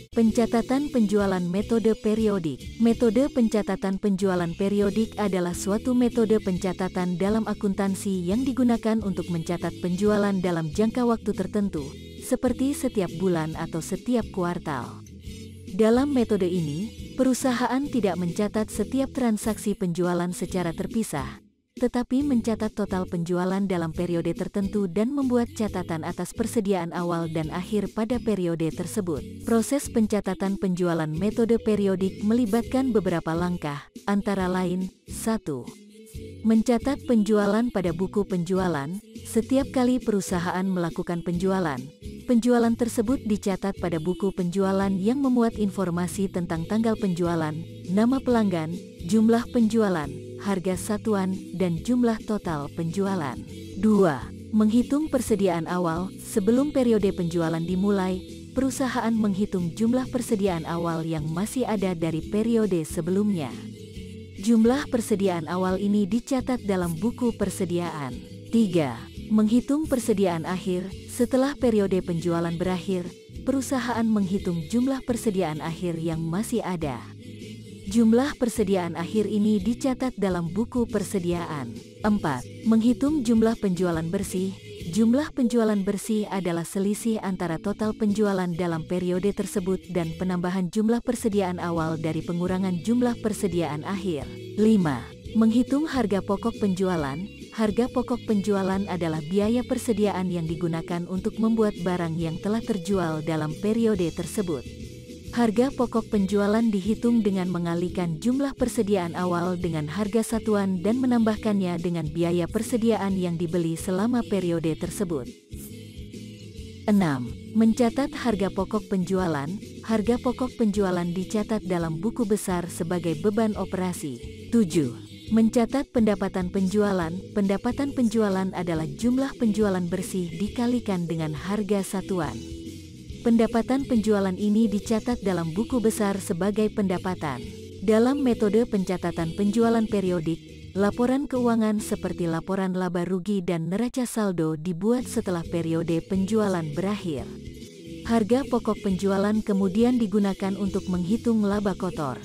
Pencatatan penjualan metode periodik. Metode pencatatan penjualan periodik adalah suatu metode pencatatan dalam akuntansi yang digunakan untuk mencatat penjualan dalam jangka waktu tertentu, seperti setiap bulan atau setiap kuartal. Dalam metode ini, perusahaan tidak mencatat setiap transaksi penjualan secara terpisah, tetapi mencatat total penjualan dalam periode tertentu dan membuat catatan atas persediaan awal dan akhir pada periode tersebut. Proses pencatatan penjualan metode periodik melibatkan beberapa langkah, antara lain, 1. Mencatat penjualan pada buku penjualan. Setiap kali perusahaan melakukan penjualan, penjualan tersebut dicatat pada buku penjualan yang memuat informasi tentang tanggal penjualan, nama pelanggan, jumlah penjualan, harga satuan, dan jumlah total penjualan. 2. Menghitung persediaan awal. Sebelum periode penjualan dimulai, perusahaan menghitung jumlah persediaan awal yang masih ada dari periode sebelumnya. Jumlah persediaan awal ini dicatat dalam buku persediaan. 3. Menghitung persediaan akhir. Setelah periode penjualan berakhir, perusahaan menghitung jumlah persediaan akhir yang masih ada. Jumlah persediaan akhir ini dicatat dalam buku persediaan. 4. Menghitung jumlah penjualan bersih. Jumlah penjualan bersih adalah selisih antara total penjualan dalam periode tersebut dan penambahan jumlah persediaan awal dari pengurangan jumlah persediaan akhir. 5. Menghitung harga pokok penjualan. Harga pokok penjualan adalah biaya persediaan yang digunakan untuk membuat barang yang telah terjual dalam periode tersebut. Harga pokok penjualan dihitung dengan mengalikan jumlah persediaan awal dengan harga satuan dan menambahkannya dengan biaya persediaan yang dibeli selama periode tersebut. 6. Mencatat harga pokok penjualan. Harga pokok penjualan dicatat dalam buku besar sebagai beban operasi. 7. Mencatat pendapatan penjualan. Pendapatan penjualan adalah jumlah penjualan bersih dikalikan dengan harga satuan. Pendapatan penjualan ini dicatat dalam buku besar sebagai pendapatan. Dalam metode pencatatan penjualan periodik, laporan keuangan seperti laporan laba rugi dan neraca saldo dibuat setelah periode penjualan berakhir. Harga pokok penjualan kemudian digunakan untuk menghitung laba kotor.